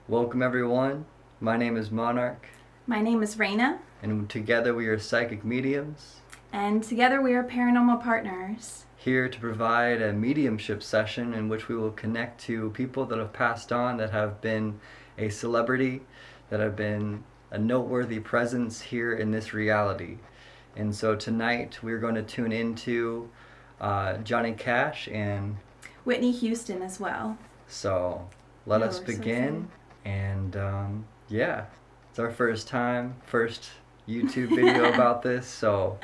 Welcome everyone. My name is Monarch, My name is Raina, and together we are psychic mediums, and together we are paranormal partners. here to provide a mediumship session in which we will connect to people that have passed on, that have been a celebrity, that have been a noteworthy presence here in this reality. And so tonight we're going to tune into Johnny Cash, and Whitney Houston as well. so let Yeah, us we're so begin. And yeah, it's our first YouTube video about this, so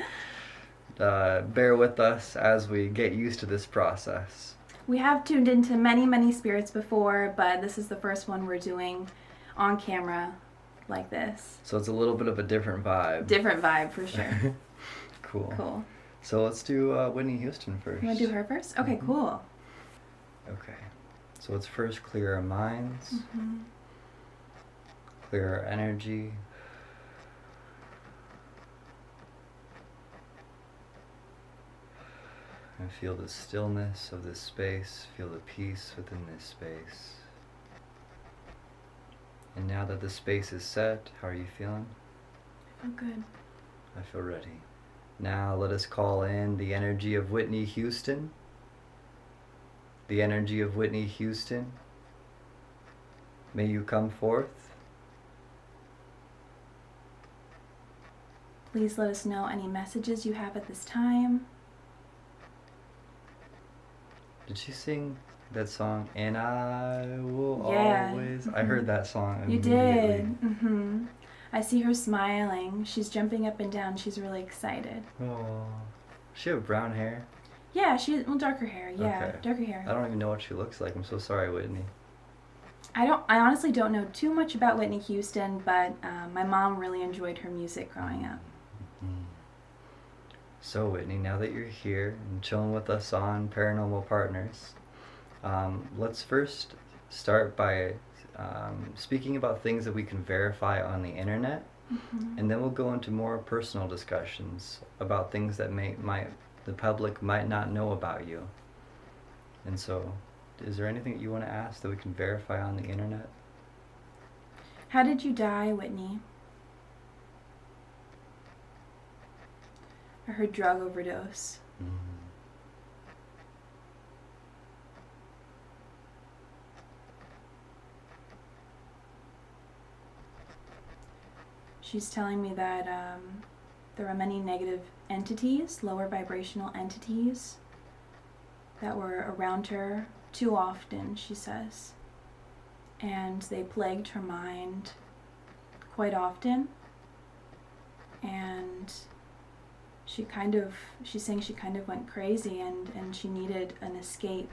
bear with us as we get used to this process. We have tuned into many spirits before, but this is the first one we're doing on camera like this. So it's a little bit of a different vibe. Different vibe for sure. Cool. So let's do Whitney Houston first. You want to do her first? Okay, cool. Okay. So let's first clear our minds, clear our energy. And feel the stillness of this space, feel the peace within this space. And now that the space is set, how are you feeling? I feel good. I feel ready. Now let us call in the energy of Whitney Houston. The energy of Whitney Houston. May you come forth. Please let us know any messages you have at this time. Did she sing that song, And I Will Yeah. Always? I heard that song You immediately. did. I see her smiling. She's jumping up and down. She's really excited. Oh, she have brown hair? Yeah, darker hair. Yeah, Okay. darker hair. I don't even know what she looks like. I'm so sorry, Whitney. I honestly don't know too much about Whitney Houston, but my mom really enjoyed her music growing up. So Whitney, now that you're here and chilling with us on Paranormal Partners, let's first start by speaking about things that we can verify on the internet, and then we'll go into more personal discussions about things that the public might not know about you. And so, is there anything that you want to ask that we can verify on the internet? How did you die, Whitney? I heard drug overdose. She's telling me that there are many negative entities, lower vibrational entities, that were around her too often, she says. And they plagued her mind quite often. And she's saying she kind of went crazy and she needed an escape.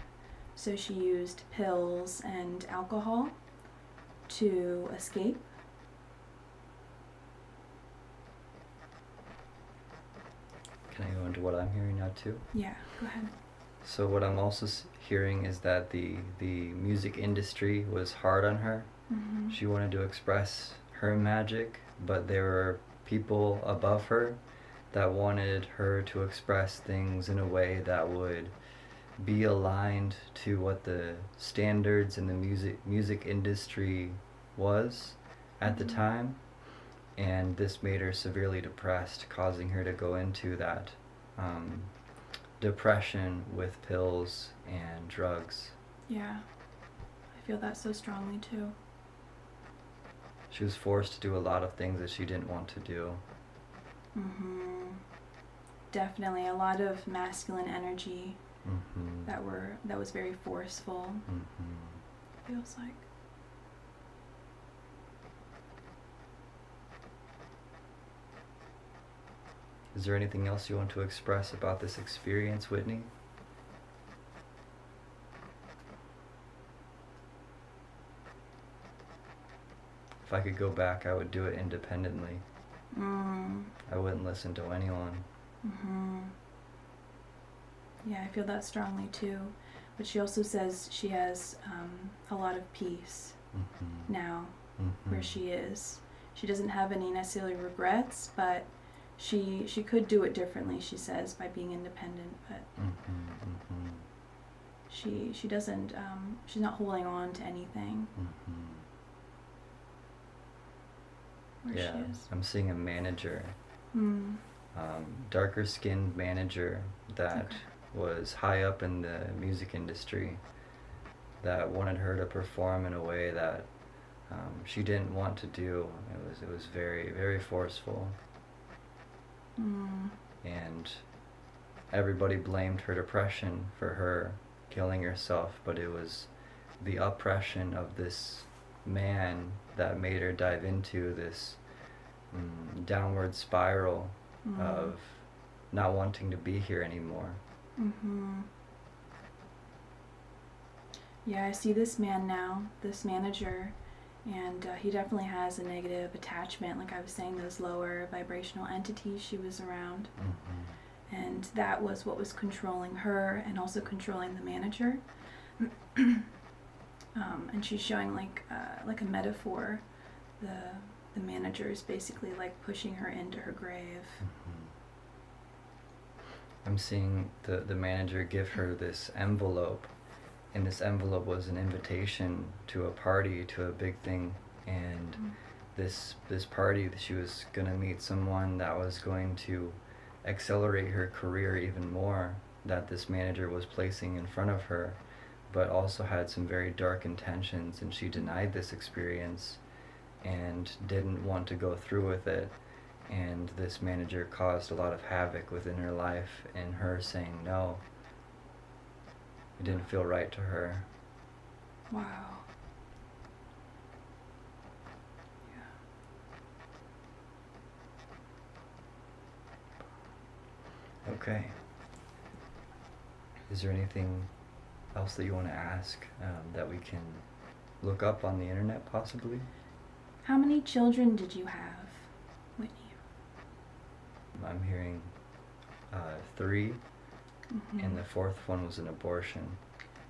So she used pills and alcohol to escape. Can I go into what I'm hearing now too? Yeah, go ahead. So what I'm also hearing is that the music industry was hard on her. She wanted to express her magic, but there were people above her that wanted her to express things in a way that would be aligned to what the standards in the music industry was at the time. And this made her severely depressed, causing her to go into that depression with pills and drugs. Yeah, I feel that so strongly too. She was forced to do a lot of things that she didn't want to do. Definitely a lot of masculine energy that was very forceful. Feels like. Is there anything else you want to express about this experience, Whitney? If I could go back, I would do it independently. I wouldn't listen to anyone. Yeah, I feel that strongly too. But she also says she has a lot of peace now where she is. She doesn't have any necessarily regrets, but she could do it differently, she says, by being independent. But she doesn't, she's not holding on to anything. where Yeah, she is. I'm seeing a manager, Hmm. darker skinned manager that Okay. was high up in the music industry that wanted her to perform in a way that she didn't want to do. It was very, very forceful, Hmm. and everybody blamed her depression for her killing herself, but it was the oppression of this man that made her dive into this downward spiral Hmm. of not wanting to be here anymore. Mm-hmm. Yeah, I see this man now, this manager, and he definitely has a negative attachment. Like I was saying, those lower vibrational entities she was around. Mm-hmm. And that was what was controlling her and also controlling the manager. And she's showing like a metaphor. The manager is basically like pushing her into her grave. Mm-hmm. I'm seeing the manager give her this envelope, and this envelope was an invitation to a party, to a big thing, and this party, she was gonna meet someone that was going to accelerate her career even more, that this manager was placing in front of her, but also had some very dark intentions, and she denied this experience and didn't want to go through with it. And this manager caused a lot of havoc within her life, and her saying no, it didn't feel right to her. Wow. Yeah. Okay. Is there anything else that you want to ask that we can look up on the internet, possibly? How many children did you have, Whitney? I'm hearing 3, Mm-hmm. and the 4th one was an abortion.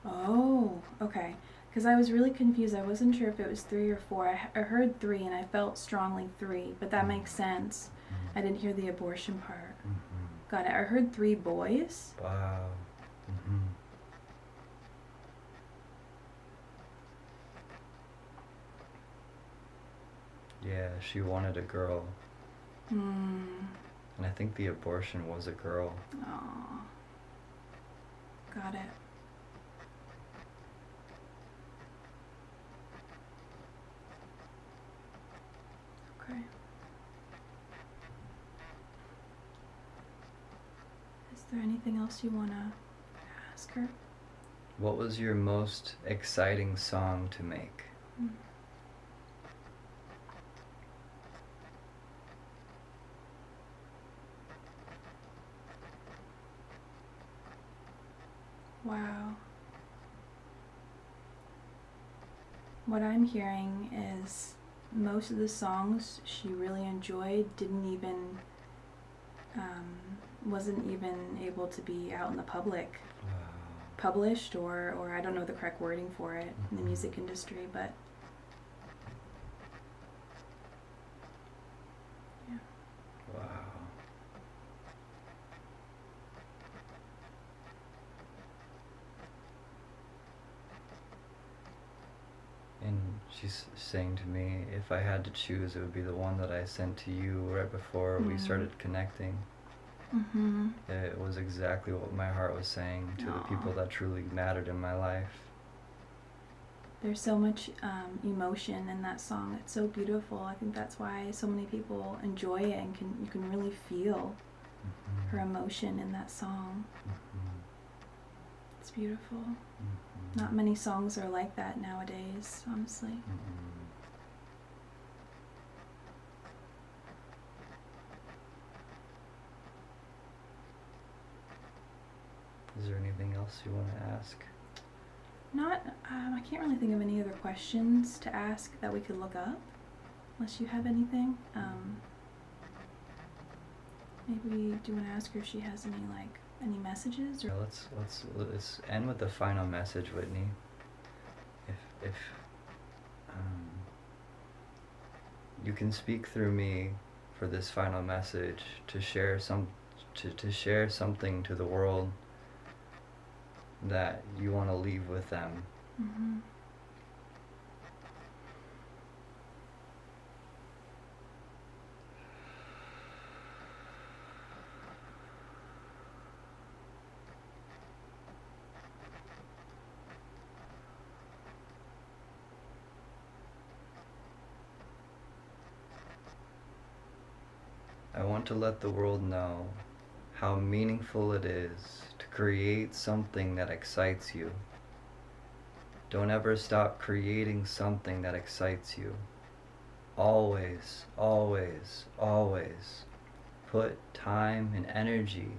Oh, okay. Because I was really confused. I wasn't sure if it was 3 or 4. I heard 3 and I felt strongly 3, but that makes sense. I didn't hear the abortion part. Mm-hmm. Got it. I heard 3 boys. Wow. Mm-hmm. Yeah, she wanted a girl, Hmm. and I think the abortion was a girl. Aw. Got it. Okay. Is there anything else you want to ask her? What was your most exciting song to make? Hmm. Wow. What I'm hearing is most of the songs she really enjoyed didn't even, wasn't even able to be out in the public, Wow. published, or I don't know the correct wording for it in the music industry, but yeah. Wow. And she's saying to me, if I had to choose, it would be the one that I sent to you right before we started connecting. Mm-hmm. It was exactly what my heart was saying to the Aw. people that truly mattered in my life. There's so much emotion in that song. It's so beautiful. I think that's why so many people enjoy it, and you can really feel Mm-hmm. her emotion in that song. Mm-hmm. It's beautiful. Mm-hmm. Not many songs are like that nowadays, honestly. Mm-hmm. Is there anything else you want to ask? Not, I can't really think of any other questions to ask that we could look up, unless you have anything. Maybe do you want to ask her if she has any messages or? Yeah, let's end with the final message, Whitney. If you can speak through me for this final message to share to share something to the world that you want to leave with them. Mm-hmm. I want to let the world know how meaningful it is to create something that excites you. Don't ever stop creating something that excites you. Always, always, always put time and energy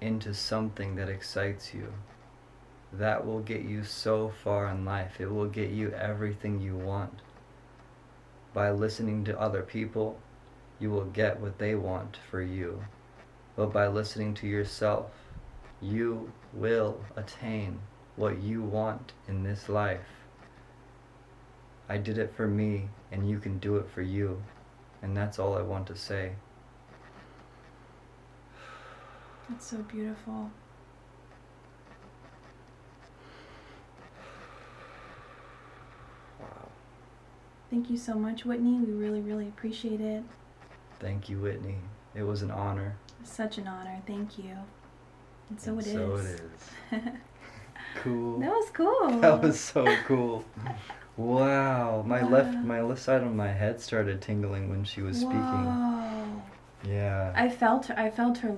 into something that excites you. That will get you so far in life. It will get you everything you want. By listening to other people, you will get what they want for you. But by listening to yourself, you will attain what you want in this life. I did it for me, and you can do it for you. And that's all I want to say. That's so beautiful. Wow. Thank you so much, Whitney. We really, really appreciate it. Thank you, Whitney. It was an honor. Such an honor. Thank you. And so And it is. So it is. Cool. That was cool. That was so cool. Wow. My Wow. left side of my head started tingling when she was speaking. Whoa. Yeah. I felt her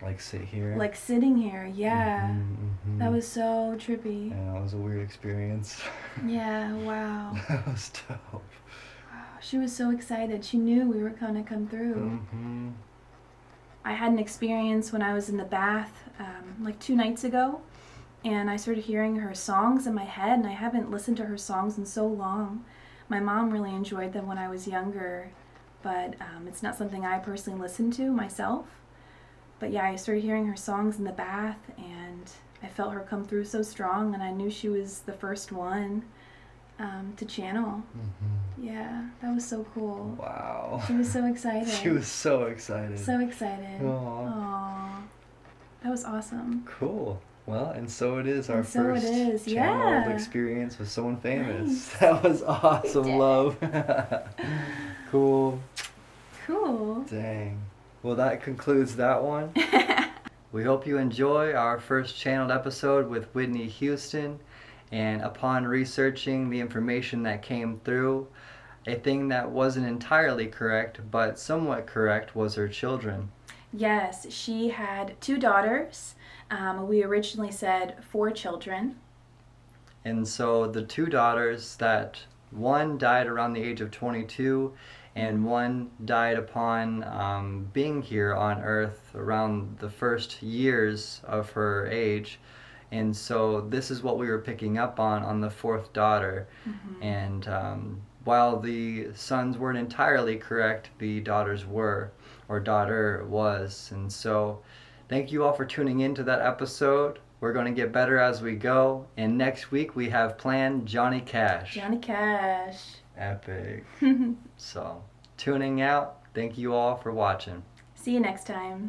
Like sit here. like sitting here. Yeah. Mhm. That was so trippy. Yeah, that was a weird experience. Yeah, wow. That was dope. Wow. She was so excited. She knew we were gonna come through. Mm-hmm. I had an experience when I was in the bath like 2 nights ago, and I started hearing her songs in my head, and I haven't listened to her songs in so long. My mom really enjoyed them when I was younger, but it's not something I personally listen to myself. But yeah, I started hearing her songs in the bath, and I felt her come through so strong, and I knew she was the first one to channel. Mm-hmm. Yeah, that was so cool. Wow. She was so excited. She was so excited. So excited. Aw. Aww. That was awesome. Cool. Well, and so it is our And so it first is, channeled yeah. experience with someone famous. Nice. That was awesome, did it. love. Cool. Cool. Dang. Well, that concludes that one. We hope you enjoy our first channeled episode with Whitney Houston. And upon researching the information that came through, a thing that wasn't entirely correct, but somewhat correct, was her children. Yes, she had 2 daughters. We originally said 4 children. And so the 2 daughters, that one died around the age of 22, and one died upon being here on Earth around the first years of her age. And so this is what we were picking up on the 4th daughter. Mm-hmm. And while the sons weren't entirely correct, the daughters were, or daughter was. And so thank you all for tuning in to that episode. We're going to get better as we go. And next week we have planned Johnny Cash. Johnny Cash. Epic. So tuning out. Thank you all for watching. See you next time.